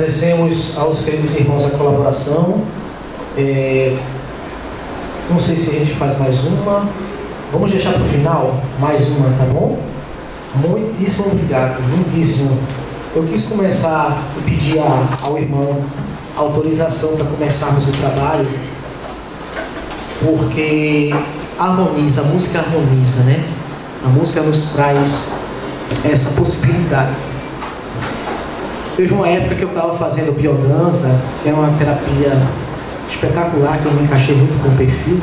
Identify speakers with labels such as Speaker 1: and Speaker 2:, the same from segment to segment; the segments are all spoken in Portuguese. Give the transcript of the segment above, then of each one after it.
Speaker 1: Agradecemos aos queridos irmãos a colaboração. Não sei se a gente faz mais uma. Vamos deixar para o final mais uma, tá bom? Muitíssimo obrigado, muitíssimo. Eu quis começar e pedir ao irmão autorização para começarmos o trabalho, porque harmoniza, a música harmoniza, né? A música nos traz essa possibilidade. Teve uma época que eu estava fazendo biodança, que é uma terapia espetacular, que eu me encaixei muito com o perfil,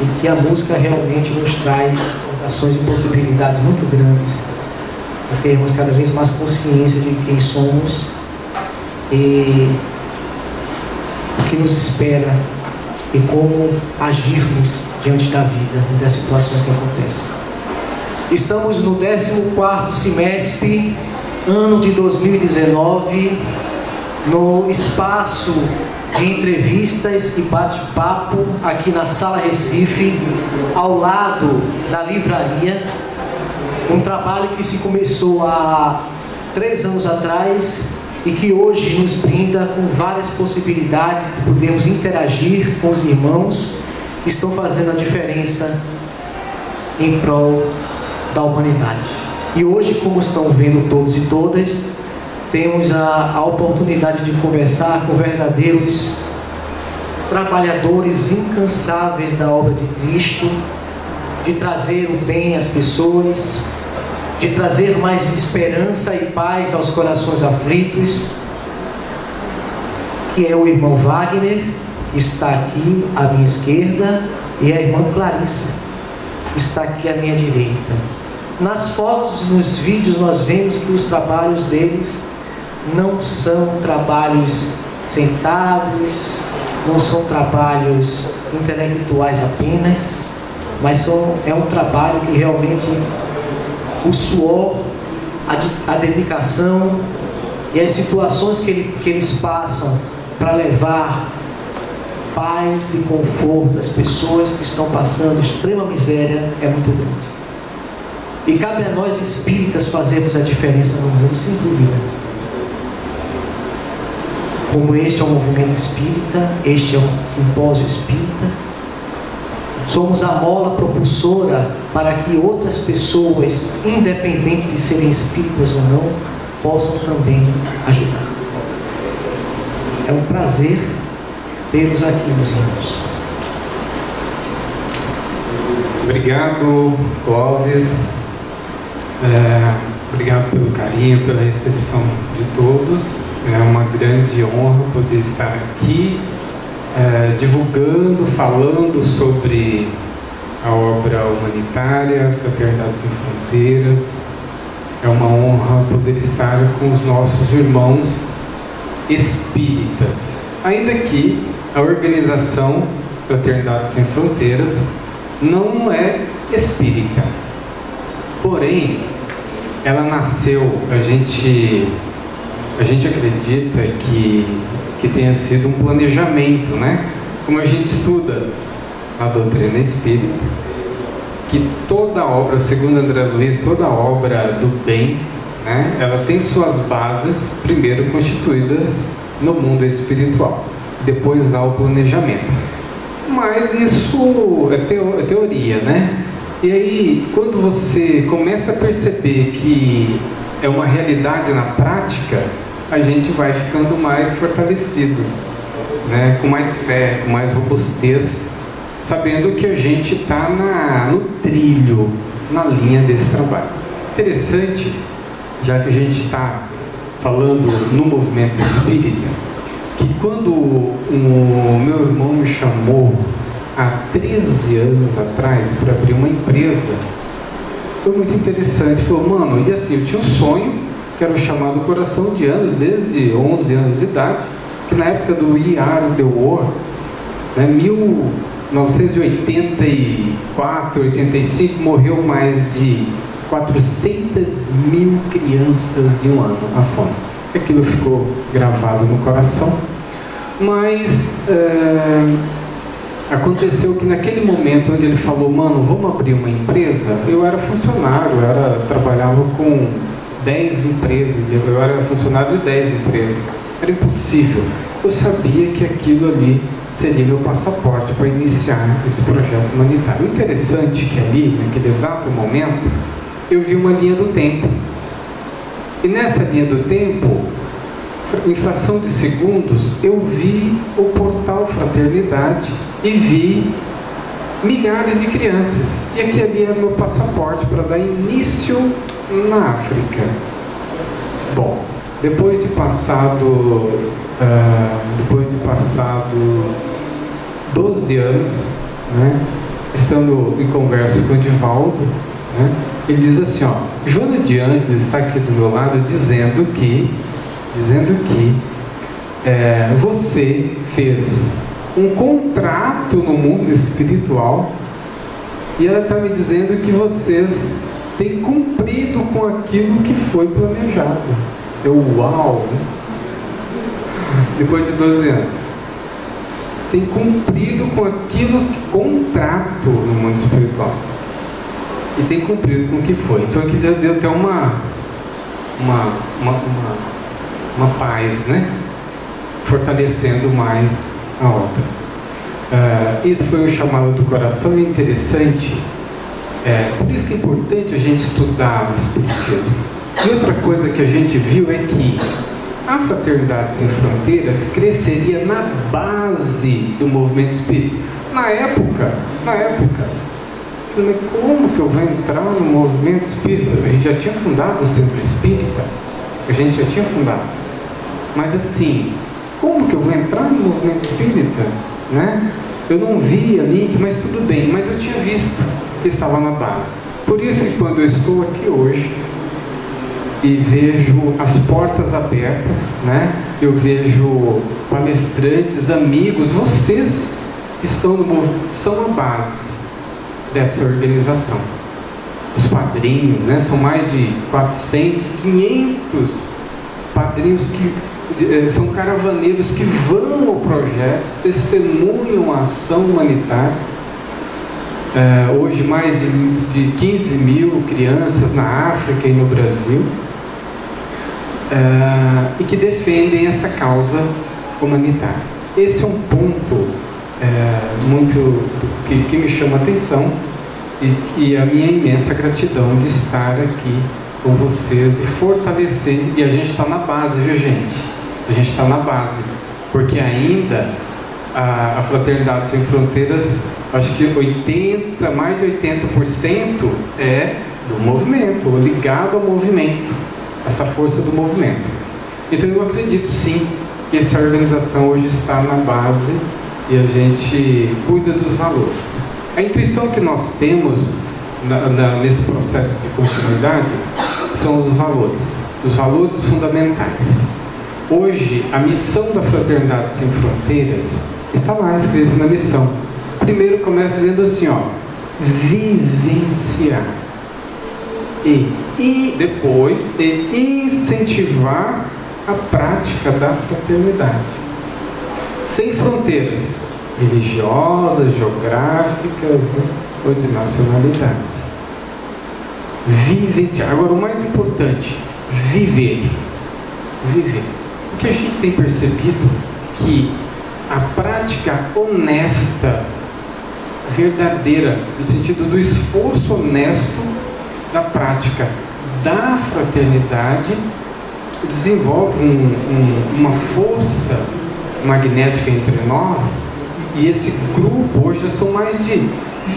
Speaker 1: e que a música realmente nos traz ações e possibilidades muito grandes de termos cada vez mais consciência de quem somos e o que nos espera e como agirmos diante da vida e das situações que acontecem. Estamos no 14º semestre, ano de 2019, no espaço de entrevistas e bate-papo aqui na Sala Recife, ao lado da livraria. Um trabalho que se começou há 3 anos atrás e que hoje nos brinda com várias possibilidades de podermos interagir com os irmãos que estão fazendo a diferença em prol da humanidade. E hoje, como estão vendo todos e todas, temos a oportunidade de conversar com verdadeiros trabalhadores incansáveis da obra de Cristo, de trazer o bem às pessoas, de trazer mais esperança e paz aos corações aflitos, que é o irmão Wagner, que está aqui à minha esquerda, e a irmã Clarissa, que está aqui à minha direita. Nas fotos, nos vídeos, nós vemos que os trabalhos deles não são trabalhos sentados, não são trabalhos intelectuais apenas, mas é um trabalho que realmente o suor, a dedicação e as situações que eles passam para levar paz e conforto às pessoas que estão passando extrema miséria é muito grande. E cabe a nós espíritas fazermos a diferença no mundo, sem dúvida. Como este é um movimento espírita, este é um simpósio espírita, somos a mola propulsora para que outras pessoas, independente de serem espíritas ou não, possam também ajudar. É um prazer tê-los aqui, meus irmãos.
Speaker 2: Obrigado, Clóvis. Obrigado pelo carinho, pela recepção de todos. É uma grande honra poder estar aqui divulgando, falando sobre a obra humanitária Fraternidade Sem Fronteiras. É uma honra poder estar com os nossos irmãos espíritas, ainda que a organização Fraternidade Sem Fronteiras não é espírita, porém ela nasceu, a gente acredita que tenha sido um planejamento, né? Como a gente estuda a doutrina espírita, que toda obra, segundo André Luiz, toda obra do bem, né? Ela tem suas bases primeiro constituídas no mundo espiritual, depois há o planejamento. Mas isso é teoria, né? E aí, quando você começa a perceber que é uma realidade na prática, a gente vai ficando mais fortalecido, né? Com mais fé, com mais robustez, sabendo que a gente está no trilho, na linha desse trabalho. Interessante, já que a gente está falando no movimento espírita, que quando o meu irmão me chamou há 13 anos atrás para abrir uma empresa, foi muito interessante. Falou, mano, e assim, eu tinha um sonho, que era o chamado Coração de Anjos, desde 11 anos de idade, que na época do We Are the World, né, 1984, 85, morreu mais de 400 mil crianças em um ano à fome. Aquilo ficou gravado no coração, mas aconteceu que naquele momento onde ele falou, mano, vamos abrir uma empresa, eu era funcionário, trabalhava com 10 empresas, eu era funcionário de 10 empresas. Era impossível. Eu sabia que aquilo ali seria meu passaporte para iniciar esse projeto humanitário. O interessante é que ali, naquele exato momento, eu vi uma linha do tempo. E nessa linha do tempo, em fração de segundos, eu vi o portal Fraternidade e vi milhares de crianças. E aquele ali era meu passaporte para dar início na África. Bom, depois de passado 12 anos, né, estando em conversa com o Divaldo, né, ele diz assim, ó, Joana de Ângeles está aqui do meu lado dizendo que você fez um contrato no mundo espiritual e ela está me dizendo que vocês têm cumprido com aquilo que foi planejado. Uau! Depois de 12 anos. Tem cumprido com aquilo que contrato no mundo espiritual. E tem cumprido com o que foi. Então aqui já deu até uma paz, né? Fortalecendo mais a obra. Isso foi o chamado do coração. E é interessante, por isso que é importante a gente estudar o Espiritismo. E outra coisa que a gente viu é que a Fraternidade Sem Fronteiras cresceria na base do movimento espírita. Na época, eu falei, como que eu vou entrar no movimento espírita? A gente já tinha fundado o Centro Espírita, mas assim, como que eu vou entrar no movimento espírita? Né? Eu não via link, mas tudo bem, mas eu tinha visto que estava na base. Por isso que quando eu estou aqui hoje e vejo as portas abertas, né? Eu vejo palestrantes, amigos, vocês que estão no movimento, são a base dessa organização. Os padrinhos, né? São mais de 400, 500 padrinhos que são caravaneiros que vão ao projeto, testemunham a ação humanitária. Hoje mais de 15 mil crianças na África e no Brasil, e que defendem essa causa humanitária. Esse é um ponto muito que me chama a atenção e a minha imensa gratidão de estar aqui com vocês e fortalecer. E a gente está na base, viu, gente? A gente está na base, porque ainda a Fraternidade Sem Fronteiras, acho que mais de 80% é do movimento, ligado ao movimento, essa força do movimento. Então eu acredito sim que essa organização hoje está na base e a gente cuida dos valores. A intuição que nós temos nesse processo de continuidade são os valores fundamentais. Hoje, a missão da Fraternidade Sem Fronteiras está lá escrita na missão. Primeiro começa dizendo assim, ó, vivenciar e depois incentivar a prática da fraternidade. Sem fronteiras religiosas, geográficas, né, ou de nacionalidade. Vivenciar. Agora, o mais importante, viver. Porque a gente tem percebido que a prática honesta, verdadeira, no sentido do esforço honesto da prática da fraternidade, desenvolve uma força magnética entre nós. E esse grupo, hoje já são mais de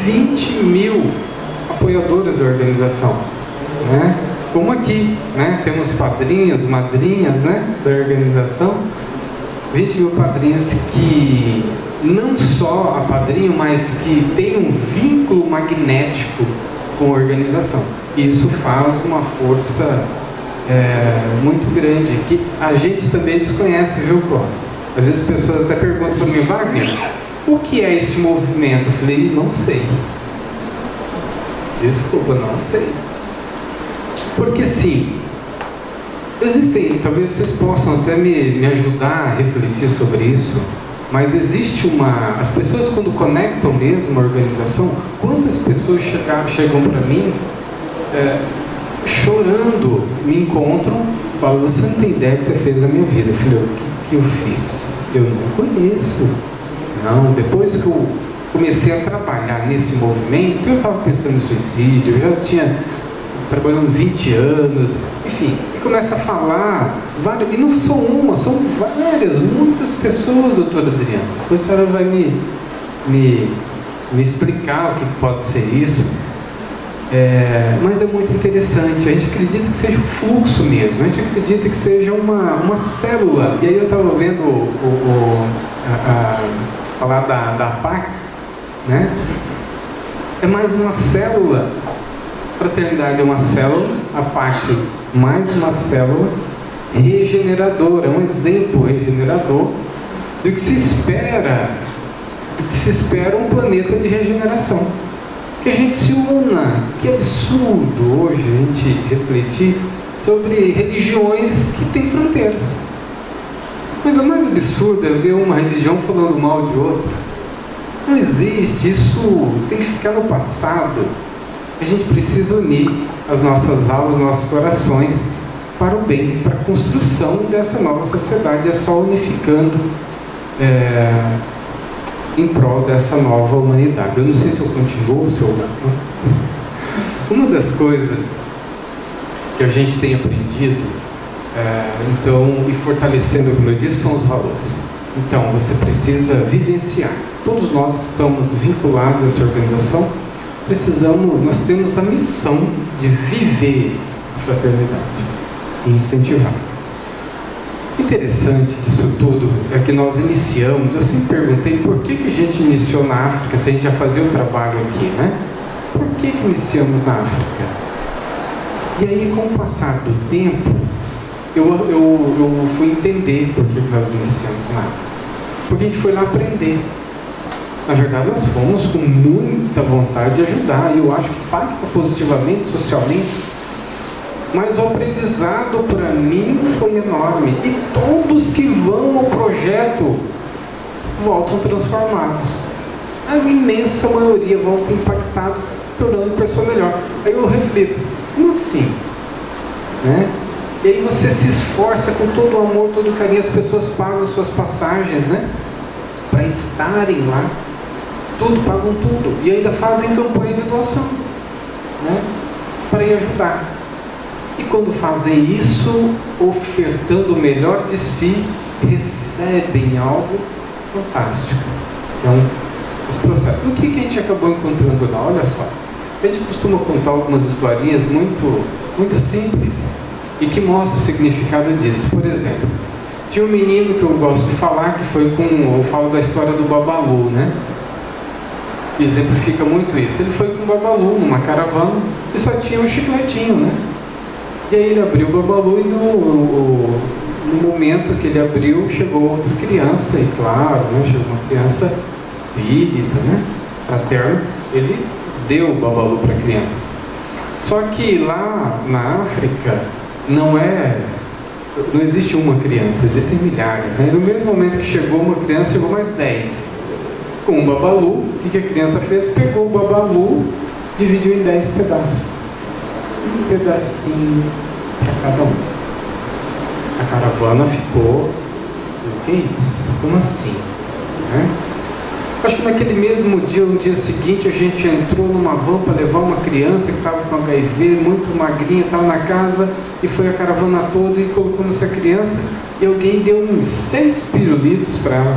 Speaker 2: 20 mil apoiadores da organização, né? Como aqui, né? Temos padrinhos, madrinhas, né? Da organização, 20 mil padrinhos que não só apadrinham, mas que tem um vínculo magnético com a organização. E isso faz uma força muito grande, que a gente também desconhece, viu, Clóvis? Às vezes as pessoas até perguntam para mim, Wagner, o que é esse movimento? Eu falei, não sei. Desculpa, não sei. Porque sim, existem, talvez vocês possam até me ajudar a refletir sobre isso, mas existe as pessoas quando conectam mesmo a organização, quantas pessoas chegam para mim chorando, me encontram, falam, você não tem ideia que você fez na minha vida. Eu falei, que eu fiz? Eu não conheço. Não, depois que eu comecei a trabalhar nesse movimento, eu estava pensando em suicídio, eu já tinha trabalhando 20 anos, enfim, e começa a falar, e não são uma, são várias, muitas pessoas, doutora Adriana. Depois a senhora vai me explicar o que pode ser isso. Mas é muito interessante, a gente acredita que seja um fluxo mesmo, a gente acredita que seja uma célula. E aí eu estava vendo falar da PAC, né? É mais uma célula. A fraternidade é uma célula, a PAC mais uma célula regeneradora, é um exemplo regenerador do que se espera, um planeta de regeneração. Que a gente se una. Que absurdo hoje a gente refletir sobre religiões que têm fronteiras. A coisa mais absurda é ver uma religião falando mal de outra. Não existe, isso tem que ficar no passado. A gente precisa unir as nossas almas, os nossos corações para o bem, para a construção dessa nova sociedade. É só unificando em prol dessa nova humanidade. Eu não sei se eu continuo, se eu não. Uma das coisas que a gente tem aprendido, então, e fortalecendo, como eu disse, são os valores. Então, você precisa vivenciar. Todos nós que estamos vinculados a essa organização, nós temos a missão de viver a fraternidade e incentivar. Interessante disso tudo é que nós iniciamos, eu sempre perguntei por que a gente iniciou na África, se a gente já fazia o trabalho aqui, né? Por que iniciamos na África? E aí, com o passar do tempo, eu fui entender por que nós iniciamos na África. Porque a gente foi lá aprender. Na verdade, nós fomos com muita vontade de ajudar, e eu acho que impacta positivamente, socialmente. Mas o aprendizado para mim foi enorme. E todos que vão ao projeto voltam transformados. A imensa maioria volta impactados, se tornando pessoa melhor. Aí eu reflito, como assim? Né? E aí você se esforça com todo o amor, todo o carinho, as pessoas pagam suas passagens, né? Para estarem lá. Tudo, pagam tudo. E ainda fazem campanha de doação, né? Para ir ajudar. E quando fazem isso, ofertando o melhor de si, recebem algo fantástico. Então, esse processo. O que a gente acabou encontrando lá? Olha só. A gente costuma contar algumas historinhas muito simples e que mostram o significado disso. Por exemplo, tinha um menino que eu gosto de falar, que foi eu falo da história do Babalu, né? Que exemplifica muito isso. Ele foi com o Babalu numa caravana e só tinha um chicletinho, né? E aí ele abriu o Babalu e no momento que ele abriu, chegou outra criança, e claro, né, chegou uma criança espírita, né, fraterna, ele deu o Babalu para a criança. Só que lá na África não existe uma criança, existem milhares, né? E no mesmo momento que chegou uma criança, chegou mais 10. Com o Babalu, o que a criança fez? Pegou o Babalu, dividiu em 10 pedaços. Um pedacinho para cada um. A caravana ficou, o que é isso? Como assim? Né? Acho que naquele mesmo dia, no dia seguinte, a gente entrou numa van para levar uma criança que estava com HIV, muito magrinha, estava na casa, e foi a caravana toda e colocamos essa criança, e alguém deu uns 6 pirulitos para ela.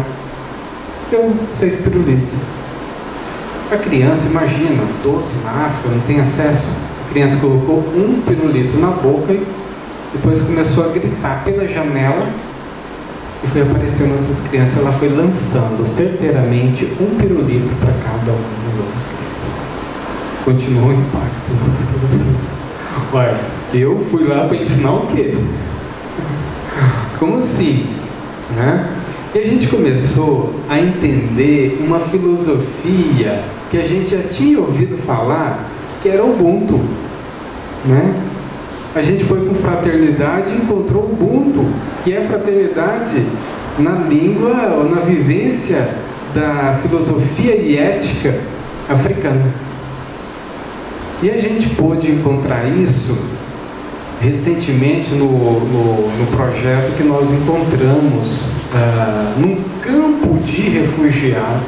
Speaker 2: Deu 6 pirulitos. A criança, imagina, doce na África, não tem acesso. A criança colocou um pirulito na boca e depois começou a gritar pela janela e foi aparecendo essas crianças. Ela foi lançando certeiramente um pirulito para cada uma das outras crianças. Continuou o impacto nas crianças. Olha, eu fui lá para ensinar o quê? Como assim? Né? E a gente começou a entender uma filosofia que a gente já tinha ouvido falar, que era o Ubuntu, né? A gente foi com fraternidade e encontrou o Ubuntu, que é fraternidade na língua ou na vivência da filosofia e ética africana. E a gente pôde encontrar isso recentemente no projeto que nós encontramos num campo de refugiado,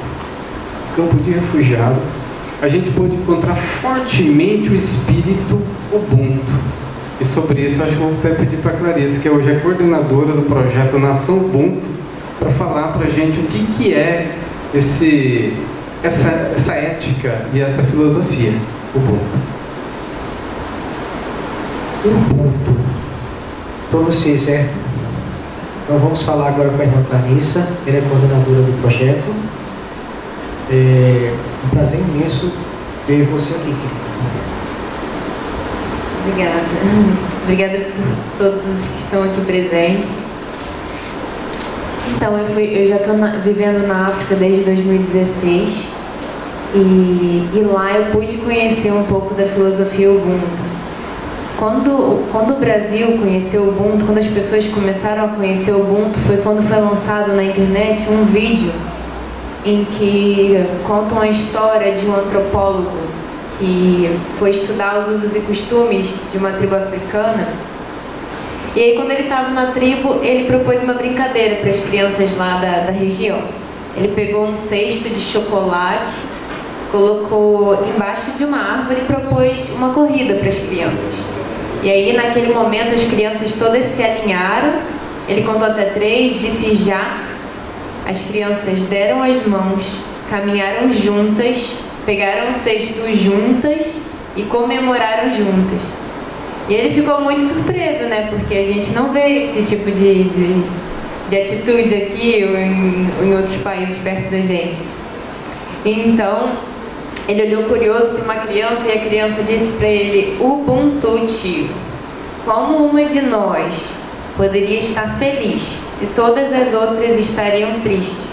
Speaker 2: a gente pode encontrar fortemente o espírito Ubuntu. E sobre isso, acho que eu vou até pedir para a Clarice, que hoje é coordenadora do projeto Nação Ubuntu, para falar para a gente o que é essa ética e essa filosofia Ubuntu.
Speaker 1: Ubuntu. Estou no C, certo? Então vamos falar agora com a irmã Clarissa, ela é coordenadora do projeto. É um prazer imenso ver você aqui, querida.
Speaker 3: Obrigada. Obrigada por todos que estão aqui presentes. Então, eu já estou vivendo na África desde 2016 e lá eu pude conhecer um pouco da filosofia Ubuntu. Quando o Brasil conheceu o Ubuntu, quando as pessoas começaram a conhecer o Ubuntu, foi quando foi lançado na internet um vídeo em que contam a história de um antropólogo que foi estudar os usos e costumes de uma tribo africana. E aí, quando ele estava na tribo, ele propôs uma brincadeira para as crianças lá da região. Ele pegou um cesto de chocolate, colocou embaixo de uma árvore e propôs uma corrida para as crianças. E aí, naquele momento, as crianças todas se alinharam. Ele contou até 3, disse já. As crianças deram as mãos, caminharam juntas, pegaram o cesto juntas e comemoraram juntas. E ele ficou muito surpreso, né? Porque a gente não vê esse tipo de atitude aqui ou em outros países perto da gente. Então, ele olhou curioso para uma criança e a criança disse para ele: Ubuntu, tio, como uma de nós poderia estar feliz se todas as outras estariam tristes?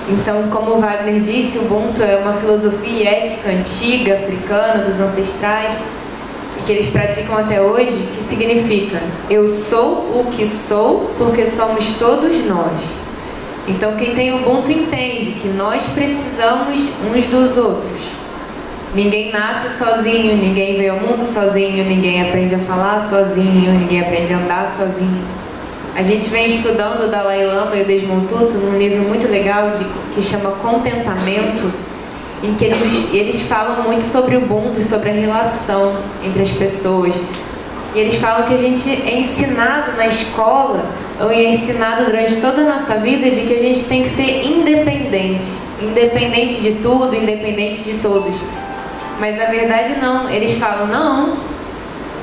Speaker 3: Então, como o Wagner disse, o Ubuntu é uma filosofia e ética antiga, africana, dos ancestrais, e que eles praticam até hoje, que significa: eu sou o que sou porque somos todos nós. Então, quem tem Ubuntu entende que nós precisamos uns dos outros. Ninguém nasce sozinho, ninguém veio ao mundo sozinho, ninguém aprende a falar sozinho, ninguém aprende a andar sozinho. A gente vem estudando o Dalai Lama e o Desmond Tutu num livro muito legal que chama Contentamento, em que eles falam muito sobre o Ubuntu e sobre a relação entre as pessoas. E eles falam que a gente é ensinado na escola, ou é ensinado durante toda a nossa vida, de que a gente tem que ser independente. Independente de tudo, independente de todos. Mas na verdade não, eles falam: não,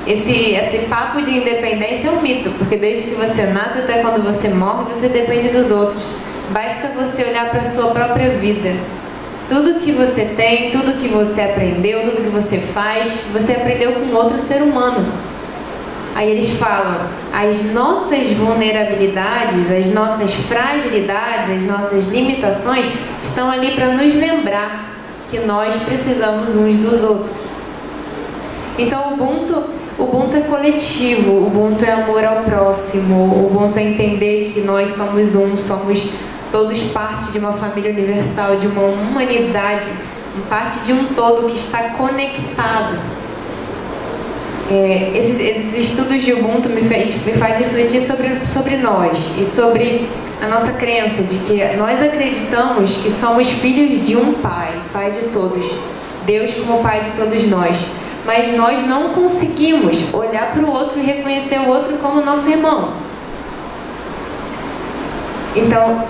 Speaker 3: esse papo de independência é um mito, porque desde que você nasce até quando você morre, você depende dos outros. Basta você olhar para a sua própria vida. Tudo que você tem, tudo que você aprendeu, tudo que você faz, você aprendeu com outro ser humano. Aí eles falam: as nossas vulnerabilidades, as nossas fragilidades, as nossas limitações estão ali para nos lembrar que nós precisamos uns dos outros. Então, o Ubuntu é coletivo, o Ubuntu é amor ao próximo, o Ubuntu é entender que nós somos somos todos parte de uma família universal, de uma humanidade, parte de um todo que está conectado. Esses estudos de Ubuntu me faz refletir sobre nós e sobre a nossa crença de que nós acreditamos que somos filhos de um Pai, Pai de todos, Deus como Pai de todos nós. Mas nós não conseguimos olhar para o outro e reconhecer o outro como nosso irmão. Então,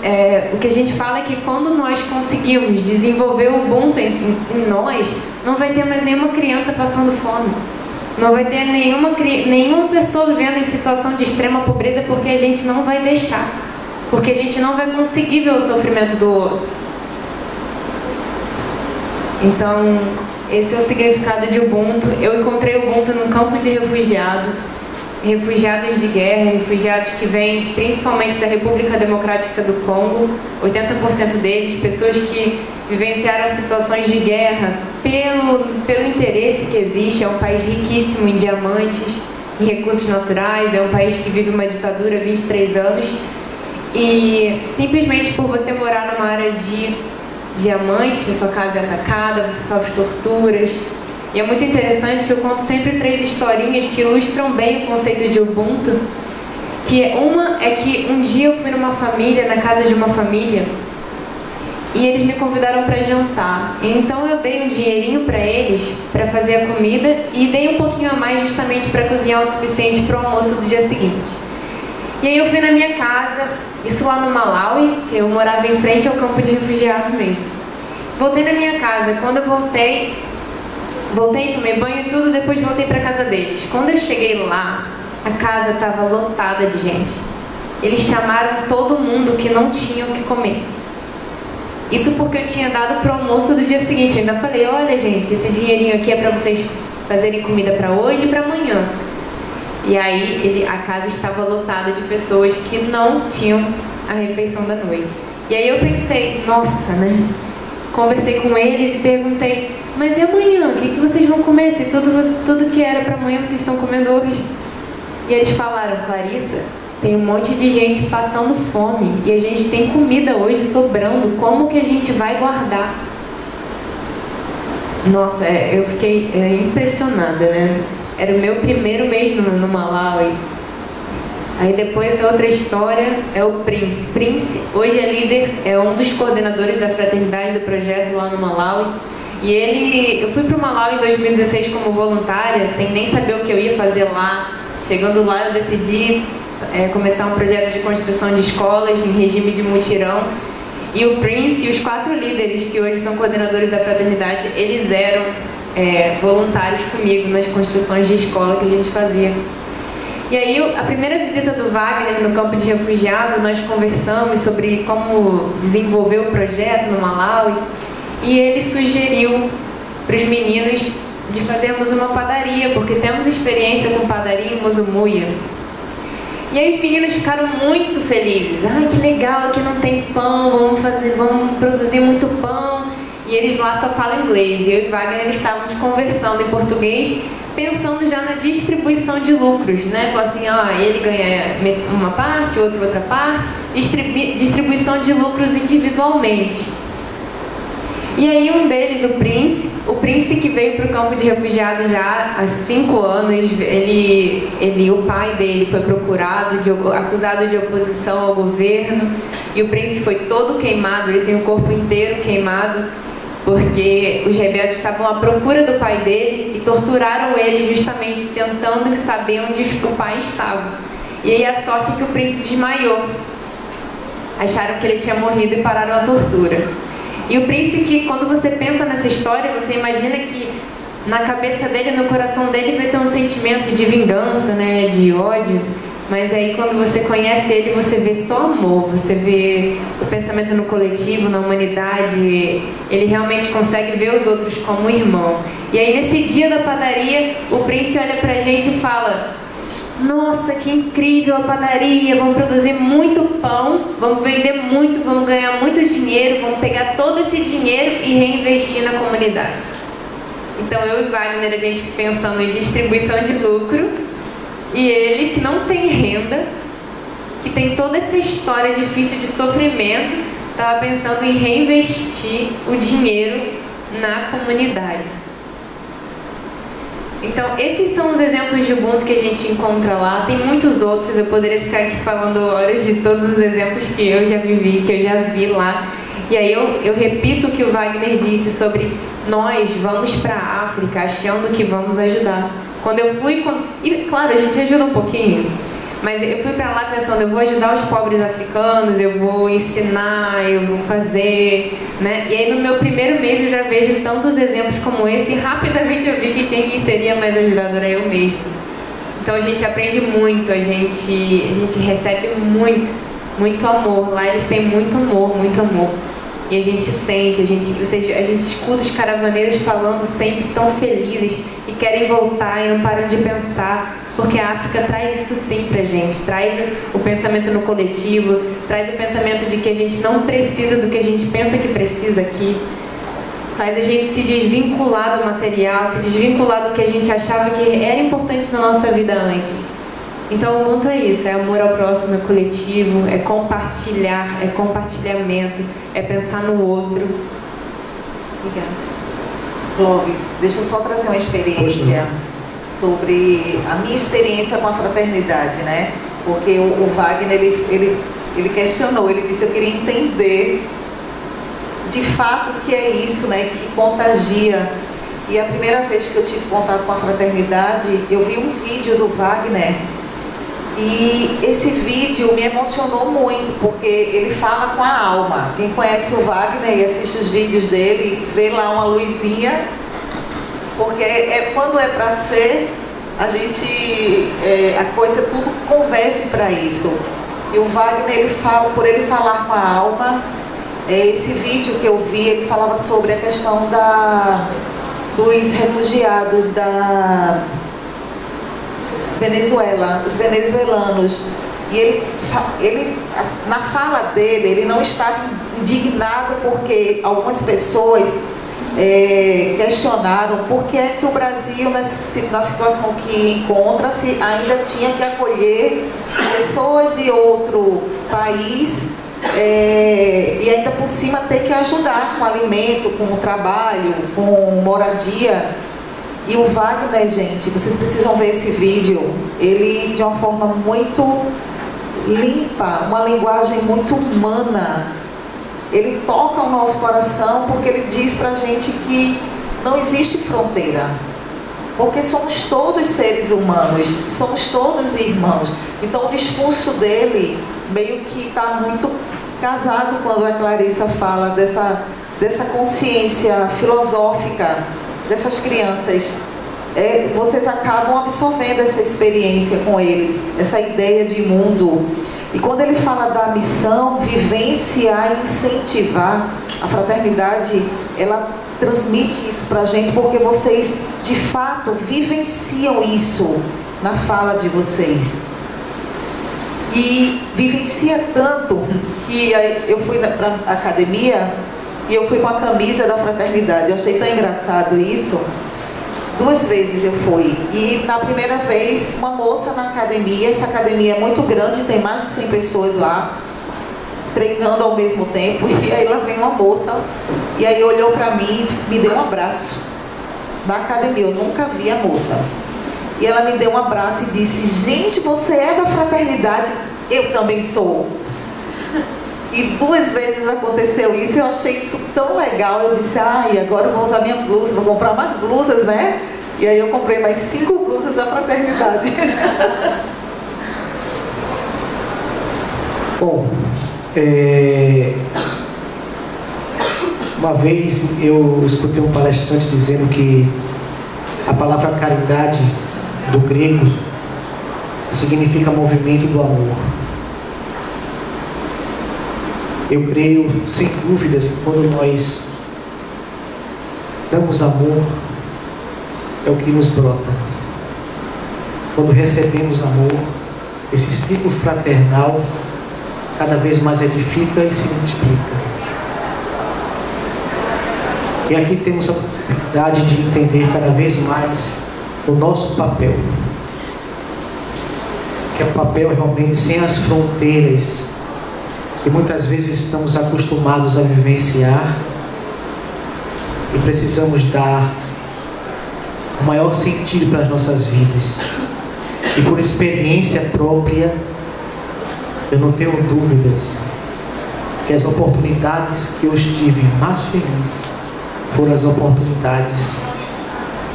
Speaker 3: o que a gente fala é que quando nós conseguimos desenvolver o Ubuntu em nós, não vai ter mais nenhuma criança passando fome. Não vai ter nenhuma pessoa vivendo em situação de extrema pobreza, porque a gente não vai deixar. Porque a gente não vai conseguir ver o sofrimento do outro. Então, esse é o significado de Ubuntu. Eu encontrei o Ubuntu num campo de refugiados de guerra, refugiados que vêm principalmente da República Democrática do Congo, 80% deles, pessoas que vivenciaram situações de guerra pelo interesse que existe. É um país riquíssimo em diamantes, em recursos naturais, é um país que vive uma ditadura há 23 anos, e simplesmente por você morar numa área de diamante, a sua casa é atacada, você sofre torturas. E é muito interessante que eu conto sempre 3 historinhas que ilustram bem o conceito de Ubuntu, Uma é que um dia eu fui numa família, na casa de uma família, e eles me convidaram para jantar. Então eu dei um dinheirinho para eles, para fazer a comida, e dei um pouquinho a mais justamente para cozinhar o suficiente para o almoço do dia seguinte. E aí eu fui na minha casa, isso lá no Malawi, que eu morava em frente ao campo de refugiados mesmo. Voltei na minha casa. Quando eu voltei, tomei banho e tudo, depois voltei para casa deles. Quando eu cheguei lá, a casa estava lotada de gente. Eles chamaram todo mundo que não tinha o que comer. Isso porque eu tinha dado para o almoço do dia seguinte. Eu ainda falei, olha gente, esse dinheirinho aqui é para vocês fazerem comida para hoje e para amanhã. E aí a casa estava lotada de pessoas que não tinham a refeição da noite. E aí eu pensei, nossa, né? Conversei com eles e perguntei, mas e amanhã? O que vocês vão comer? Se tudo que era para amanhã vocês estão comendo hoje? E eles falaram, Clarissa, tem um monte de gente passando fome e a gente tem comida hoje sobrando, como que a gente vai guardar? Nossa, eu fiquei impressionada, né? Era o meu primeiro mês no Malawi. Aí depois a outra história é o Prince. Prince hoje é líder, é um dos coordenadores da fraternidade do projeto lá no Malawi. E eu fui para o Malawi em 2016 como voluntária, sem nem saber o que eu ia fazer lá. Chegando lá eu decidi começar um projeto de construção de escolas em regime de mutirão. E o Prince e os 4 líderes que hoje são coordenadores da fraternidade, eles eram voluntários comigo nas construções de escola que a gente fazia. E aí a primeira visita do Wagner no campo de refugiados, nós conversamos sobre como desenvolver o projeto no Malawi, e ele sugeriu para os meninos de fazermos uma padaria, porque temos experiência com padaria em Mozumuia. E aí os meninos ficaram muito felizes. Ai, que legal, aqui não tem pão, vamos produzir muito pão. E eles lá só falam inglês. E eu e Wagner estávamos conversando em português, pensando já na distribuição de lucros, né? Falou assim, ele ganha uma parte, outro outra parte, distribuição de lucros individualmente. E aí um deles, o Prince que veio para o campo de refugiados já há 5 anos, o pai dele foi procurado, acusado de oposição ao governo, e o Prince foi todo queimado, ele tem o corpo inteiro queimado, porque os rebeldes estavam à procura do pai dele e torturaram ele justamente tentando saber onde o pai estava. E aí a sorte é que o Prince desmaiou. Acharam que ele tinha morrido e pararam a tortura. E o Prince, que quando você pensa nessa história, você imagina que na cabeça dele, no coração dele, vai ter um sentimento de vingança, né, de ódio. Mas aí quando você conhece ele, você vê só amor, você vê o pensamento no coletivo, na humanidade. Ele realmente consegue ver os outros como irmão. E aí nesse dia da padaria, o Prince olha pra gente e fala, nossa, que incrível a padaria, vamos produzir muito pão, vamos vender muito, vamos ganhar muito dinheiro, vamos pegar todo esse dinheiro e reinvestir na comunidade. Então eu e Wagner, a gente pensando em distribuição de lucro, e ele, que não tem renda, que tem toda essa história difícil de sofrimento, estava pensando em reinvestir o dinheiro na comunidade. Então, esses são os exemplos de Ubuntu que a gente encontra lá. Tem muitos outros, eu poderia ficar aqui falando horas de todos os exemplos que eu já vivi, que eu já vi lá. E aí eu repito o que o Wagner disse sobre nós vamos para a África achando que vamos ajudar. Quando eu fui, e claro, a gente ajuda um pouquinho, mas eu fui para lá pensando, eu vou ajudar os pobres africanos, eu vou ensinar, eu vou fazer, né? E aí no meu primeiro mês eu já vejo tantos exemplos como esse, e rapidamente eu vi que quem seria mais ajudado era eu mesmo. Então a gente aprende muito, a gente recebe muito amor. Lá eles têm muito amor. E a gente sente, a gente escuta os caravaneiros falando sempre tão felizes e querem voltar e não param de pensar, porque a África traz isso sim pra gente, traz o pensamento no coletivo, traz o pensamento de que a gente não precisa do que a gente pensa que precisa aqui, faz a gente se desvincular do material, se desvincular do que a gente achava que era importante na nossa vida antes. Então o Ubuntu é isso, é amor ao próximo, é coletivo, é compartilhar, é compartilhamento, é pensar no outro. Obrigada.
Speaker 4: Clóvis, deixa eu só trazer uma experiência sobre a minha experiência com a fraternidade, né? porque o Wagner, ele questionou, ele disse, eu queria entender de fato o que é isso, né, que contagia. E a primeira vez que eu tive contato com a fraternidade, eu vi um vídeo do Wagner, e esse vídeo me emocionou muito, porque ele fala com a alma. Quem conhece o Wagner e assiste os vídeos dele, vê lá uma luzinha, porque quando é para ser, a gente, a coisa tudo converge para isso. E o Wagner, ele fala, por ele falar com a alma, esse vídeo que eu vi, ele falava sobre a questão dos refugiados da Venezuela, os venezuelanos. E ele, na fala dele, ele não estava indignado porque algumas pessoas questionaram por que é que o Brasil, na situação que encontra-se, ainda tinha que acolher pessoas de outro país e ainda por cima ter que ajudar com alimento, com trabalho, com moradia. E o Wagner, gente, vocês precisam ver esse vídeo, ele de uma forma muito limpa, uma linguagem muito humana, ele toca o nosso coração, porque ele diz pra gente que não existe fronteira, porque somos todos seres humanos, somos todos irmãos. Então o discurso dele meio que está muito casado quando a Clarissa fala dessa consciência filosófica dessas crianças. Vocês acabam absorvendo essa experiência com eles, essa ideia de mundo. E quando ele fala da missão, vivenciar e incentivar, a fraternidade, ela transmite isso para a gente, porque vocês, de fato, vivenciam isso na fala de vocês. E vivencia tanto que eu fui para a academia e eu fui com a camisa da fraternidade. Eu achei tão engraçado isso. 2 vezes eu fui. E na primeira vez, uma moça na academia, essa academia é muito grande, tem mais de 100 pessoas lá, treinando ao mesmo tempo. E aí lá vem uma moça, e aí olhou para mim e me deu um abraço. Na academia, eu nunca vi a moça. E ela me deu um abraço e disse, gente, você é da fraternidade? Eu também sou. E 2 vezes aconteceu isso, eu achei isso tão legal. Eu disse, agora eu vou usar minha blusa, vou comprar mais blusas, né? E aí eu comprei mais 5 blusas da fraternidade.
Speaker 1: Bom, uma vez eu escutei um palestrante dizendo que a palavra caridade, do grego, significa movimento do amor. Eu creio, sem dúvidas, que quando nós damos amor, é o que nos brota. Quando recebemos amor, esse ciclo fraternal cada vez mais edifica e se multiplica. E aqui temos a possibilidade de entender cada vez mais o nosso papel. Que é o papel realmente sem as fronteiras que muitas vezes estamos acostumados a vivenciar e precisamos dar o maior sentido para as nossas vidas. E por experiência própria, eu não tenho dúvidas que as oportunidades que eu estive mais feliz foram as oportunidades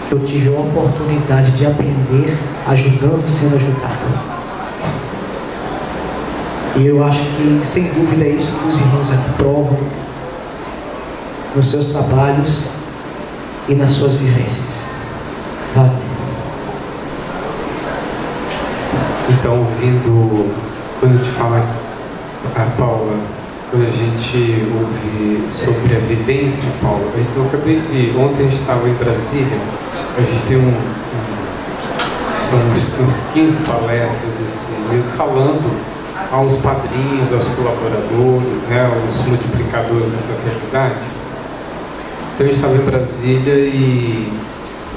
Speaker 1: que eu tive a oportunidade de aprender ajudando e sendo ajudado. E eu acho que, sem dúvida, é isso que os irmãos aqui provam nos seus trabalhos e nas suas vivências. Vale.
Speaker 2: Então, ouvindo, quando a gente fala, a Paula, quando a gente ouve sobre a vivência, Paula, eu acabei de, ontem a gente estava em Brasília, a gente tem são uns 15 palestras esse mês falando aos padrinhos, aos colaboradores, né, aos multiplicadores da fraternidade. Então a gente estava em Brasília e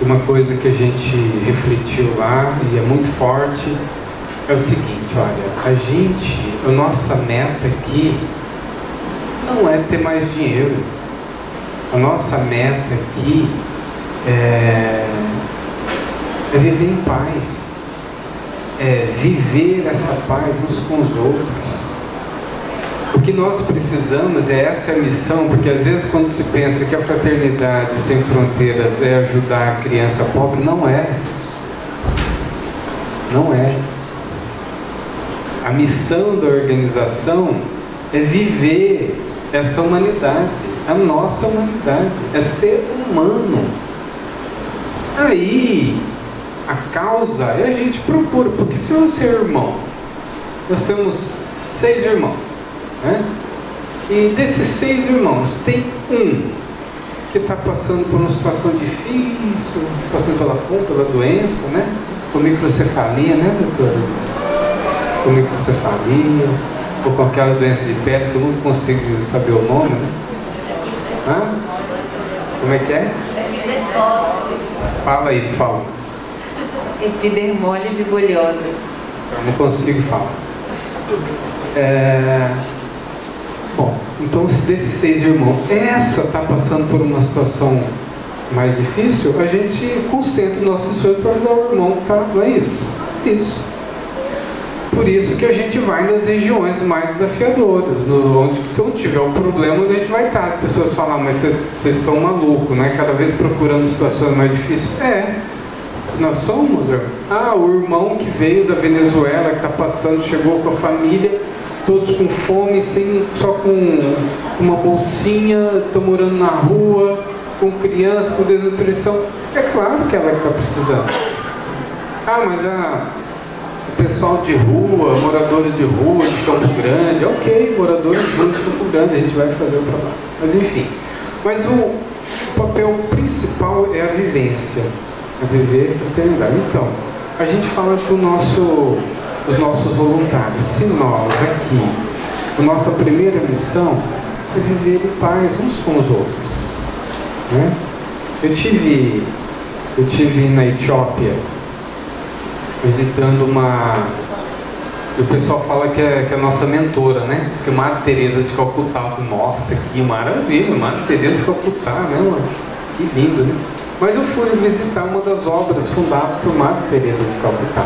Speaker 2: uma coisa que a gente refletiu lá, e é muito forte, é o seguinte, olha, a nossa meta aqui não é ter mais dinheiro. A nossa meta aqui é viver em paz. viver essa paz uns com os outros. O que nós precisamos, essa é a missão, porque às vezes quando se pensa que a fraternidade sem fronteiras é ajudar a criança pobre, não é. Não é. A missão da organização é viver essa humanidade, a nossa humanidade, é ser humano. Aí, a causa é a gente procura, porque se você é irmão, nós temos 6 irmãos, né? E desses 6 irmãos, tem um que está passando por uma situação difícil, passando pela fome, pela doença, né? Com microcefalia, né, doutora? Com microcefalia, ou com aquelas doenças de pele que eu não consigo saber o nome, né? Hã? Como é que é? Fala aí, por favor.
Speaker 3: Epidermólise bulhosa.
Speaker 2: Eu não consigo falar. Bom, então se desses 6 irmãos, essa está passando por uma situação mais difícil, a gente concentra o nosso esforço para ajudar o irmão, tá? Não é isso? Isso. Por isso que a gente vai nas regiões mais desafiadoras, onde tiver um problema, onde a gente vai estar. As pessoas falam, mas vocês estão malucos, né? Cada vez procurando situações mais difíceis. Nós somos, o irmão que veio da Venezuela, que está passando, chegou com a família, todos com fome, só com uma bolsinha, estão morando na rua, com criança, com desnutrição. É claro que ela está precisando. Mas o pessoal de rua, moradores de rua, de Campo Grande, ok, moradores de rua de Campo Grande, a gente vai fazer o trabalho. Mas enfim, o papel principal é a vivência, a viver a fraternidade. Então, a gente fala dos nossos voluntários. Se nós aqui, a nossa primeira missão é viver em paz uns com os outros, né? Eu tive na Etiópia visitando o pessoal fala que é a nossa mentora, né? Diz que é Madre Teresa de Calcutá. Eu falei, nossa, que maravilha, Madre Teresa de Calcutá, né, mano? Que lindo, né? Mas eu fui visitar uma das obras fundadas por Madre Teresa de Calcutá.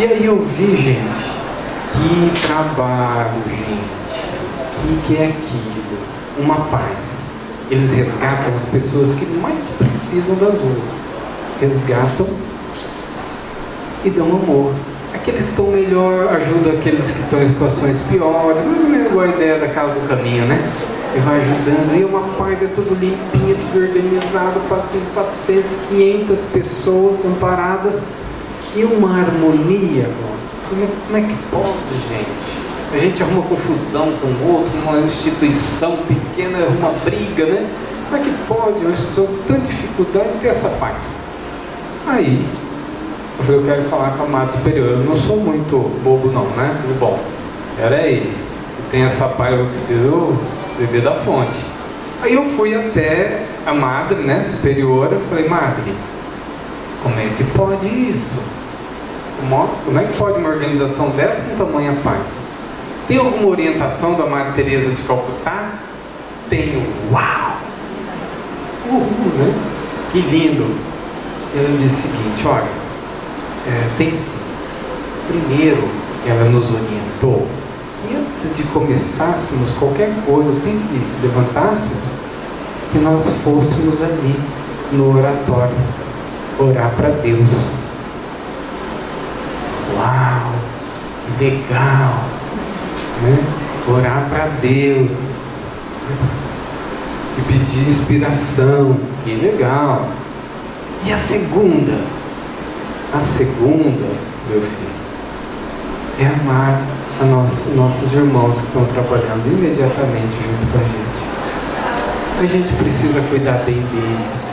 Speaker 2: E aí eu vi, gente, que trabalho, gente, que é aquilo, uma paz. Eles resgatam as pessoas que mais precisam das outras. Resgatam e dão amor. Aqueles que estão melhor ajudam aqueles que estão em situações piores, mais ou menos igual a ideia da Casa do Caminho, né? E vai ajudando, e uma paz, é tudo limpinho, tudo organizado, passando 400, 500 pessoas amparadas, e uma harmonia. Como é que pode, gente? A gente arruma confusão com o outro, uma instituição pequena arruma briga, né? Como é que pode uma instituição com tanta dificuldade ter essa paz? Aí eu falei, eu quero falar com a Madre Superior. Eu não sou muito bobo não, né? Falei, bom, peraí, tem essa paz, eu preciso beber da fonte. Aí eu fui até a Madre, né, Superiora. Falei, Madre, como é que pode isso? Como é que pode uma organização dessa com tamanha paz? Tem alguma orientação da Madre Teresa de Calcutá? Tenho. Uau! Né? Que lindo! Ela disse o seguinte, olha, tem sim. Primeiro, ela nos orientou que antes de começássemos qualquer coisa, assim que levantássemos, que nós fôssemos ali no oratório orar para Deus. Uau! Que legal! Né? Orar para Deus e pedir inspiração, que legal. E a segunda, meu filho, é amar nossos irmãos que estão trabalhando imediatamente junto com a gente. A gente precisa cuidar bem deles,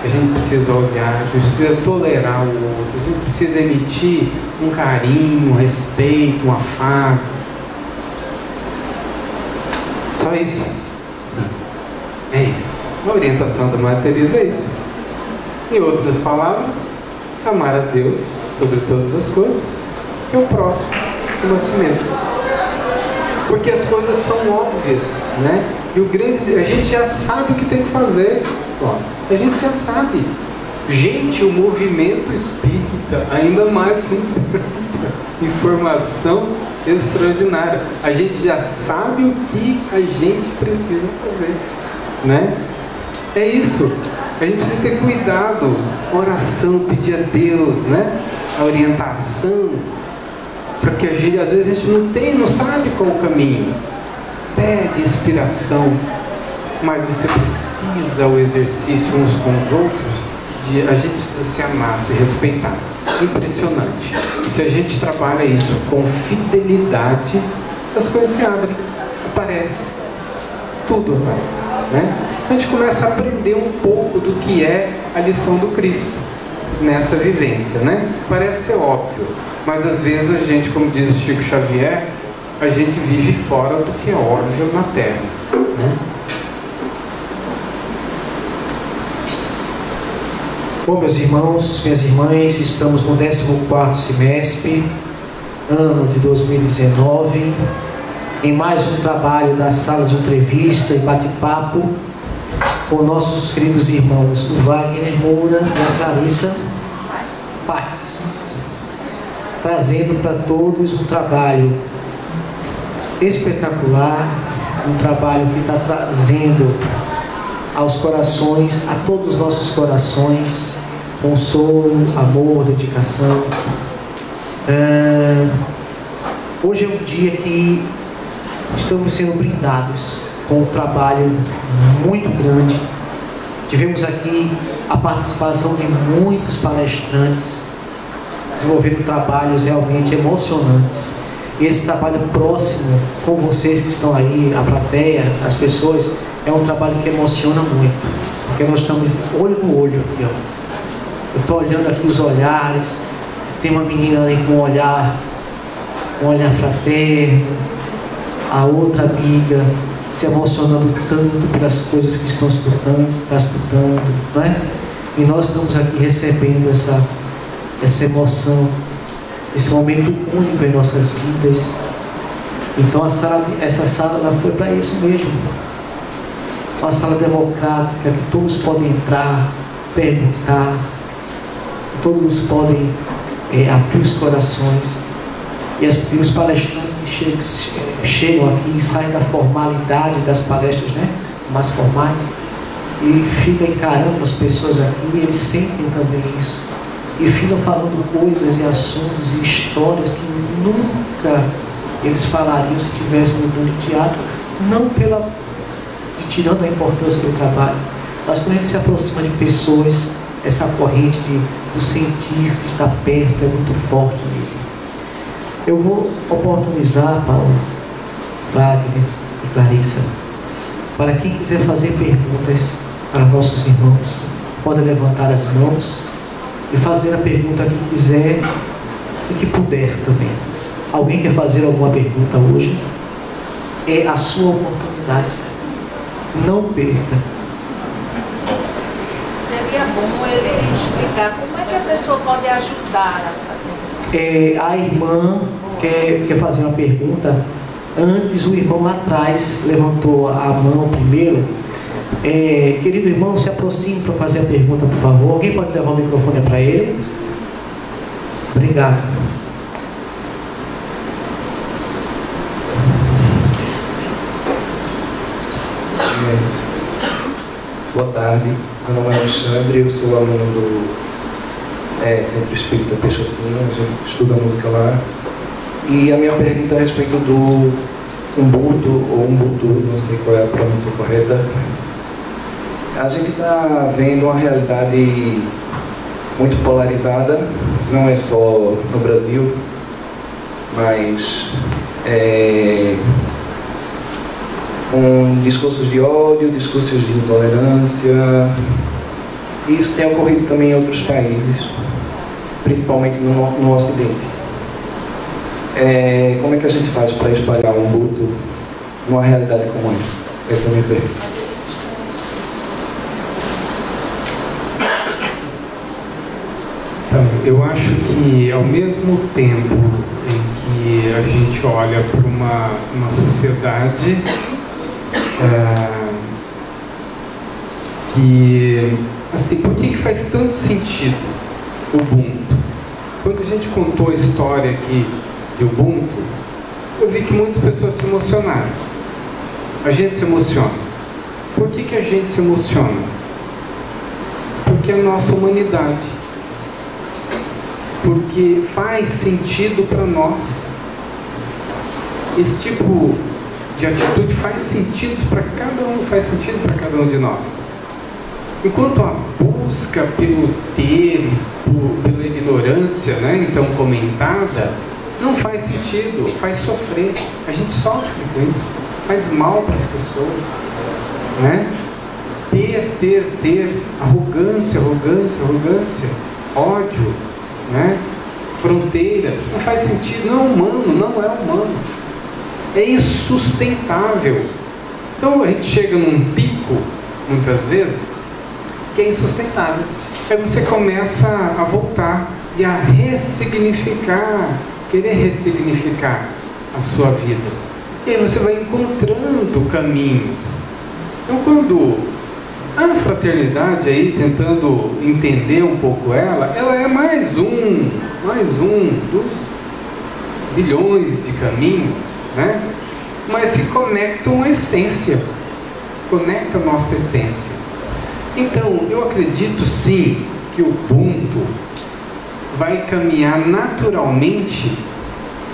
Speaker 2: a gente precisa olhar, a gente precisa tolerar o outro, a gente precisa emitir um carinho, um respeito, um afago. Só isso? Sim, é isso. A orientação da Madre Teresa é isso. Em outras palavras, amar a Deus sobre todas as coisas e o próximo como a si mesmo. Porque as coisas são óbvias, né? E a gente já sabe o que tem que fazer. Ó, a gente já sabe. Gente, o movimento espírita, ainda mais com tanta informação extraordinária, a gente já sabe o que a gente precisa fazer, né? É isso. A gente precisa ter cuidado, oração, pedir a Deus, né? A orientação, porque a gente, às vezes a gente não sabe qual o caminho. Pede inspiração, mas você precisa o exercício uns com os outros. A gente precisa se amar, se respeitar. Impressionante. E se a gente trabalha isso com fidelidade, as coisas se abrem, aparece, tudo aparece, né? A gente começa a aprender um pouco do que é a lição do Cristo nessa vivência, né? Parece ser óbvio, mas às vezes a gente, como diz Chico Xavier, a gente vive fora do que é óbvio na Terra, né?
Speaker 1: Bom, meus irmãos, minhas irmãs, estamos no 14º semestre, ano de 2019, em mais um trabalho da sala de entrevista e bate-papo com nossos queridos irmãos, o Wagner Moura e a Clarissa Paz, trazendo para todos um trabalho espetacular, um trabalho que está trazendo aos corações, a todos os nossos corações, consolo, amor, dedicação. Hoje é um dia que estamos sendo brindados com um trabalho muito grande. Tivemos aqui a participação de muitos palestrantes, desenvolvendo trabalhos realmente emocionantes. E esse trabalho próximo com vocês que estão aí, a plateia, as pessoas, é um trabalho que emociona muito, porque nós estamos olho no olho aqui, ó. Eu estou olhando aqui os olhares, tem uma menina ali com um olhar fraterno, a outra amiga se emocionando tanto pelas coisas que está escutando, não é? E nós estamos aqui recebendo essa emoção, esse momento único em nossas vidas. Então essa sala ela foi para isso mesmo. Uma sala democrática que todos podem entrar, perguntar, todos podem abrir os corações. E os palestrantes que chegam aqui e saem da formalidade das palestras, né, mais formais, e ficam encarando as pessoas aqui, e eles sentem também isso. E ficam falando coisas e assuntos e histórias que nunca eles falariam se estivessem no mundo de teatro, não tirando a importância do trabalho, mas quando a gente se aproxima de pessoas, essa corrente do sentir, de estar perto, é muito forte mesmo. Eu vou oportunizar, Paulo, Wagner e Clarissa, para quem quiser fazer perguntas para nossos irmãos, pode levantar as mãos e fazer a pergunta que quiser e que puder também. Alguém quer fazer alguma pergunta hoje? É a sua oportunidade. Não perca.
Speaker 5: Seria bom ele explicar como é que a pessoa pode ajudar a fazer.
Speaker 1: A irmã quer fazer uma pergunta. Antes, o irmão lá atrás levantou a mão primeiro. Querido irmão, se aproxime para fazer a pergunta, por favor. Alguém pode levar o microfone para ele? Obrigado.
Speaker 6: Boa tarde, meu nome é Alexandre, eu sou aluno do Centro Espírita Peixotinho, a gente estuda música lá. E a minha pergunta é a respeito do Ubuntu, ou Ubuntu, não sei qual é a pronúncia correta. A gente está vendo uma realidade muito polarizada, não é só no Brasil, mas com discursos de ódio, discursos de intolerância. E isso tem ocorrido também em outros países, principalmente no Ocidente. Como é que a gente faz para espalhar um Ubuntu numa realidade como essa? Essa é a minha pergunta.
Speaker 2: Então, eu acho que ao mesmo tempo em que a gente olha para uma sociedade que, assim, por que faz tanto sentido o Ubuntu? Quando a gente contou a história aqui de Ubuntu, eu vi que muitas pessoas se emocionaram. A gente se emociona. Por que a gente se emociona? Porque é a nossa humanidade. Porque faz sentido para nós. Esse tipo de atitude faz sentido para cada um de nós. Enquanto a busca pelo ter, pela ignorância, né, então comentada, não faz sentido, faz sofrer. A gente sofre com isso, faz mal para as pessoas, né? Ter, arrogância, ódio, né? Fronteiras, não faz sentido, não é humano, é insustentável. Então a gente chega num pico, muitas vezes, que é insustentável. Aí você começa a voltar e a querer ressignificar a sua vida. E aí você vai encontrando caminhos. Então, quando a fraternidade aí, tentando entender um pouco ela é mais um dos bilhões de caminhos, né? Mas que conectam a essência, conecta a nossa essência. Então, eu acredito sim que o Ubuntu vai caminhar naturalmente,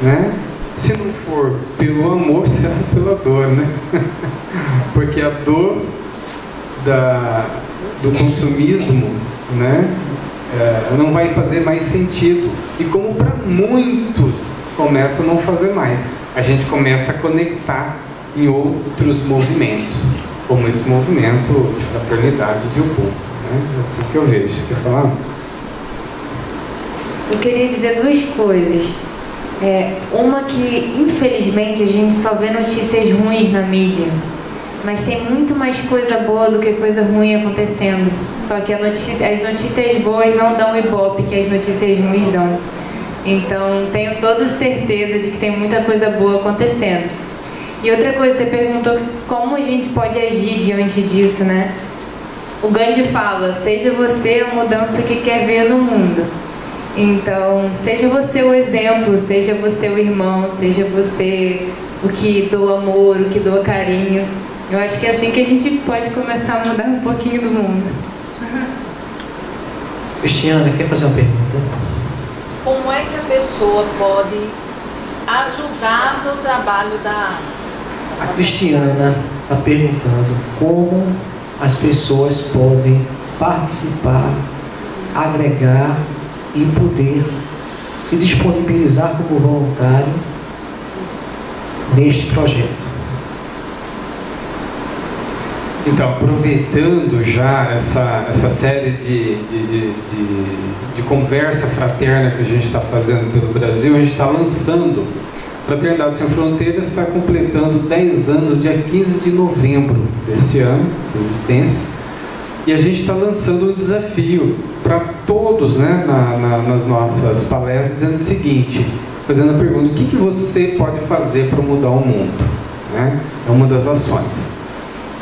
Speaker 2: né? Se não for pelo amor, será pela dor, né? Porque a dor do consumismo, né? Não vai fazer mais sentido. E como para muitos começa a não fazer mais, a gente começa a conectar em outros movimentos, como esse movimento de fraternidade de Ubuntu, né? É assim que eu vejo. Quer falar?
Speaker 3: Eu queria dizer duas coisas. Uma que, infelizmente, a gente só vê notícias ruins na mídia, mas tem muito mais coisa boa do que coisa ruim acontecendo. Só que as notícias boas não dão o ibope que as notícias ruins dão. Então, tenho toda certeza de que tem muita coisa boa acontecendo. E outra coisa, você perguntou como a gente pode agir diante disso, né? O Gandhi fala, seja você a mudança que quer ver no mundo. Então, seja você o exemplo, seja você o irmão, seja você o que doa amor, o que doa carinho. Eu acho que é assim que a gente pode começar a mudar um pouquinho do mundo.
Speaker 1: Cristiana, quer fazer uma pergunta?
Speaker 5: Como é que a pessoa pode ajudar no trabalho da...
Speaker 1: A Cristiana está perguntando como as pessoas podem participar, agregar e poder se disponibilizar como voluntário neste projeto.
Speaker 2: Então, aproveitando já essa série de conversa fraterna que a gente está fazendo pelo Brasil, a gente está lançando Fraternidade Sem Fronteiras, está completando 10 anos, dia 15 de novembro deste ano de existência, e a gente está lançando um desafio para todos, né, nas nossas palestras, dizendo o seguinte, fazendo a pergunta, o que você pode fazer para mudar o mundo? Né? É uma das ações.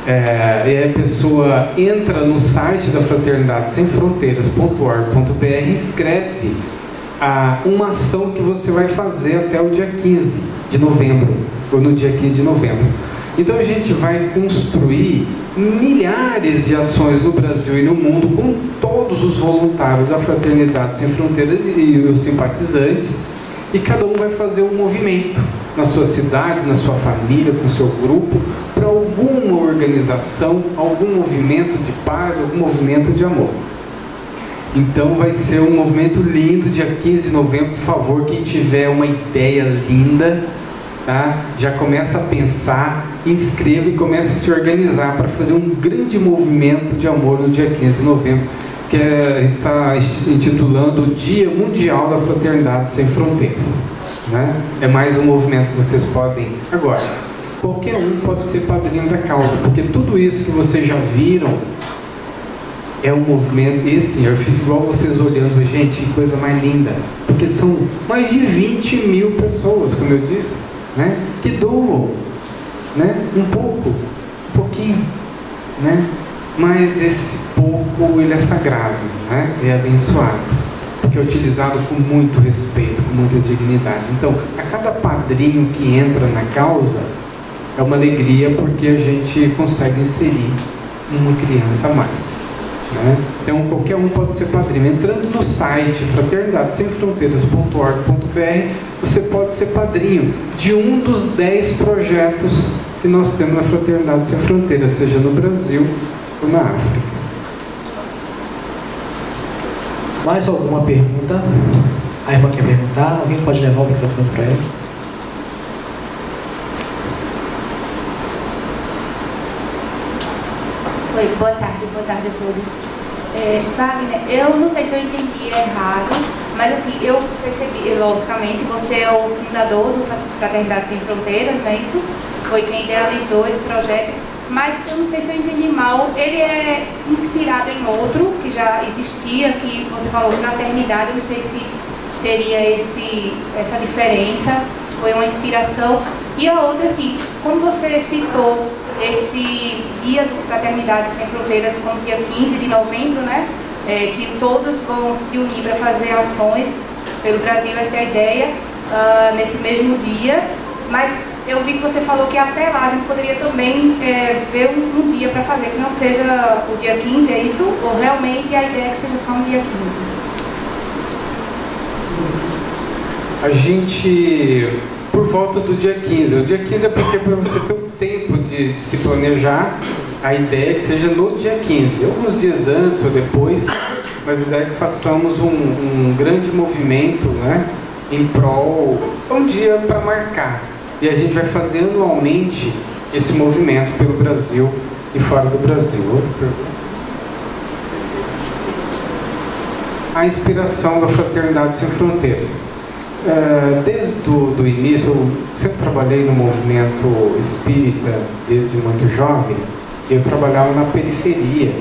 Speaker 2: E aí a pessoa entra no site da Fraternidade Sem Fronteiras.org.br e escreve uma ação que você vai fazer até o dia 15 de novembro, ou no dia 15 de novembro. Então a gente vai construir milhares de ações no Brasil e no mundo com todos os voluntários da Fraternidade Sem Fronteiras e os simpatizantes, e cada um vai fazer um movimento na sua cidade, na sua família, com o seu grupo, para alguma organização, algum movimento de paz, algum movimento de amor. Então vai ser um movimento lindo, dia 15 de novembro, por favor, quem tiver uma ideia linda, tá? Já começa a pensar, inscreva e começa a se organizar para fazer um grande movimento de amor no dia 15 de novembro, que a gente está intitulando o Dia Mundial da Fraternidade Sem Fronteiras. Né? É mais um movimento que vocês podem... Agora, qualquer um pode ser padrinho da causa, porque tudo isso que vocês já viram é um movimento... E sim, eu fico igual vocês olhando, gente, que coisa mais linda, porque são mais de 20 mil pessoas, como eu disse, né? Que doam, né? Um pouquinho, né? mas esse pouco ele é sagrado, né? É abençoado, porque é utilizado com muito respeito, com muita dignidade. Então, a cada padrinho que entra na causa é uma alegria, porque a gente consegue inserir uma criança a mais, né? Então, qualquer um pode ser padrinho. Entrando no site fraternidadesemfronteiras.org.br, você pode ser padrinho de um dos 10 projetos que nós temos na Fraternidade Sem Fronteiras, seja no Brasil ou na África.
Speaker 1: Mais alguma pergunta? A irmã quer perguntar? Alguém pode levar o microfone para ela?
Speaker 7: Oi, boa tarde a todos. Wagner, eu não sei se eu entendi errado, mas assim, eu percebi, logicamente, você é o fundador do Fraternidade Sem Fronteiras, não é isso? Foi quem idealizou esse projeto, mas eu não sei se eu entendi mal, ele é inspirado em outro que já existia, que você falou fraternidade, eu não sei se teria essa diferença, foi uma inspiração. E a outra, assim, como você citou esse dia do Fraternidade Sem Fronteiras como dia 15 de novembro, né? Que todos vão se unir para fazer ações pelo Brasil, essa é a ideia, nesse mesmo dia, mas eu vi que você falou que até lá a gente poderia também ver um dia para fazer, que não seja o dia 15, é isso? Ou realmente a ideia é que seja só no dia 15?
Speaker 2: A gente, por volta do dia 15, o dia 15 é porque para você ter um tempo de se planejar, a ideia é que seja no dia 15, alguns dias antes ou depois, mas a ideia é que façamos um grande movimento, né, em prol, um dia para marcar. E a gente vai fazer anualmente esse movimento pelo Brasil e fora do Brasil. Outra pergunta? A inspiração da Fraternidade Sem Fronteiras. Desde o início, eu sempre trabalhei no movimento espírita desde muito jovem. Eu trabalhava na periferia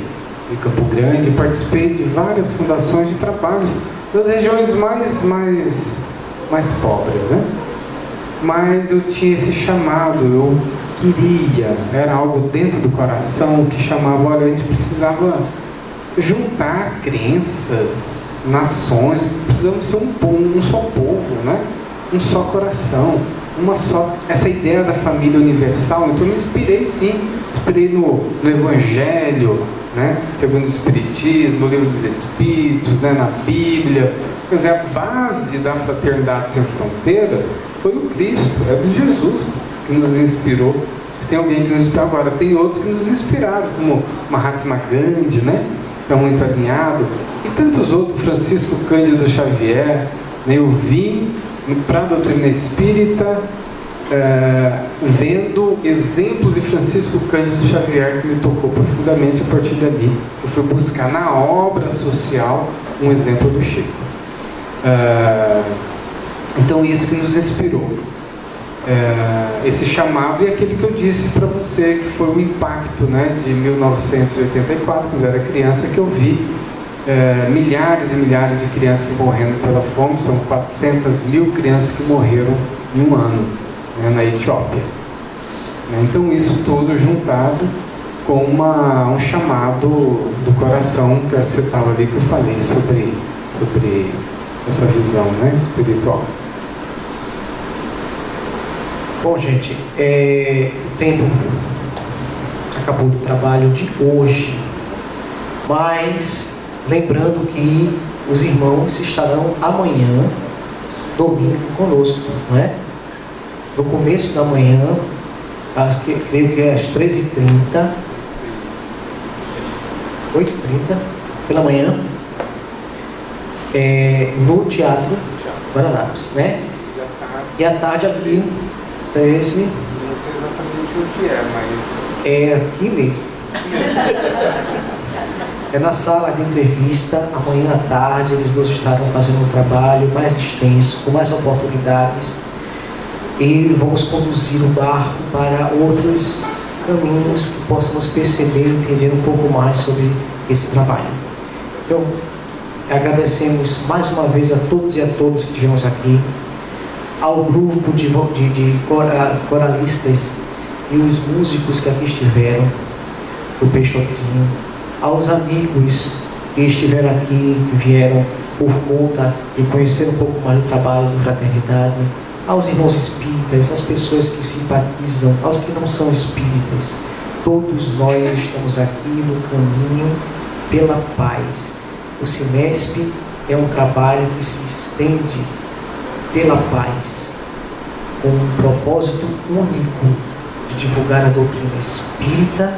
Speaker 2: de Campo Grande, participei de várias fundações de trabalhos das regiões mais pobres, né? Mas eu tinha esse chamado, eu queria, era algo dentro do coração que chamava, olha, a gente precisava juntar crenças, nações, precisamos ser um só povo, né? Um só coração, essa ideia da família universal. Então eu me inspirei no Evangelho, né? Segundo o Espiritismo, no Livro dos Espíritos, né? Na Bíblia. Quer dizer, a base da Fraternidade Sem Fronteiras foi o Cristo, é do Jesus que nos inspirou. Se tem alguém que nos inspirou agora, tem outros que nos inspiraram, como Mahatma Gandhi, né? É muito alinhado, e tantos outros, Francisco Cândido Xavier, né? Eu vim para a doutrina espírita vendo exemplos de Francisco Cândido Xavier que me tocou profundamente. A partir dali eu fui buscar na obra social um exemplo do Chico. Então isso que nos inspirou, esse chamado, e aquilo que eu disse para você, que foi o impacto, né, de 1984, quando eu era criança, que eu vi milhares e milhares de crianças morrendo pela fome. São 400 mil crianças que morreram em um ano, né, na Etiópia. Então isso tudo juntado com um chamado do coração, que você estava ali, que eu falei sobre essa visão, né, espiritual.
Speaker 1: Bom, gente, o tempo acabou do trabalho de hoje, mas lembrando que os irmãos estarão amanhã, domingo, conosco, não é? No começo da manhã, creio que é às 13h30, 8h30 pela manhã, no Teatro Guararapes, né? E à tarde aqui, esse.
Speaker 2: Não sei exatamente onde mas...
Speaker 1: É aqui mesmo. É na sala de entrevista, amanhã à tarde. Eles dois estarão fazendo um trabalho mais extenso, com mais oportunidades, e vamos conduzir o barco para outros caminhos que possamos perceber e entender um pouco mais sobre esse trabalho. Então, agradecemos mais uma vez a todos e a todas que estivemos aqui, ao grupo de coralistas e os músicos que aqui estiveram, do Peixotinho, aos amigos que estiveram aqui, que vieram por conta de conhecer um pouco mais do trabalho de fraternidade, aos irmãos espíritas, às pessoas que simpatizam, aos que não são espíritas. Todos nós estamos aqui no caminho pela paz. O Cinesp é um trabalho que se estende pela paz, com um propósito único de divulgar a doutrina espírita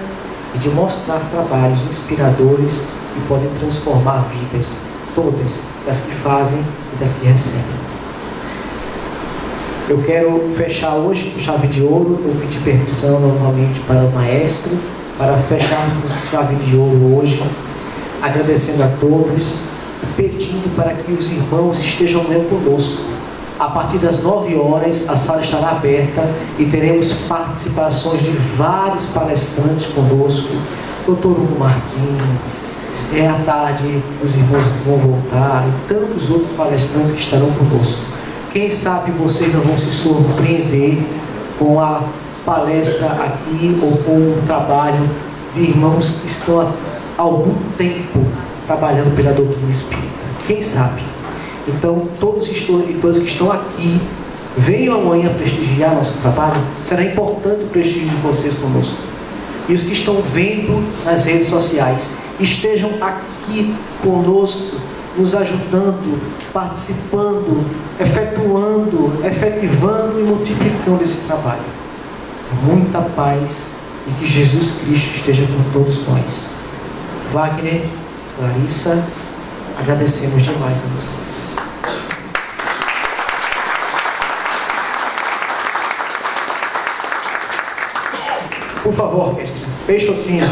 Speaker 1: e de mostrar trabalhos inspiradores que podem transformar vidas, todas, das que fazem e das que recebem. Eu quero fechar hoje com chave de ouro. Eu pedi permissão novamente para o maestro para fecharmos com chave de ouro hoje, agradecendo a todos, pedindo para que os irmãos estejam conosco. A partir das 9 horas a sala estará aberta e teremos participações de vários palestrantes conosco. Dr. Hugo Martins, à tarde os irmãos vão voltar e tantos outros palestrantes que estarão conosco. Quem sabe vocês não vão se surpreender com a palestra aqui ou com o trabalho de irmãos que estão há algum tempo trabalhando pela doutrina espírita. Quem sabe? Então, todos e todas que estão aqui, venham amanhã prestigiar nosso trabalho. Será importante o prestígio de vocês conosco. E os que estão vendo nas redes sociais, estejam aqui conosco, nos ajudando, participando, efetivando e multiplicando esse trabalho. Muita paz e que Jesus Cristo esteja com todos nós. Wagner, Larissa, agradecemos demais a vocês. Por favor, mestre, Peixotinho.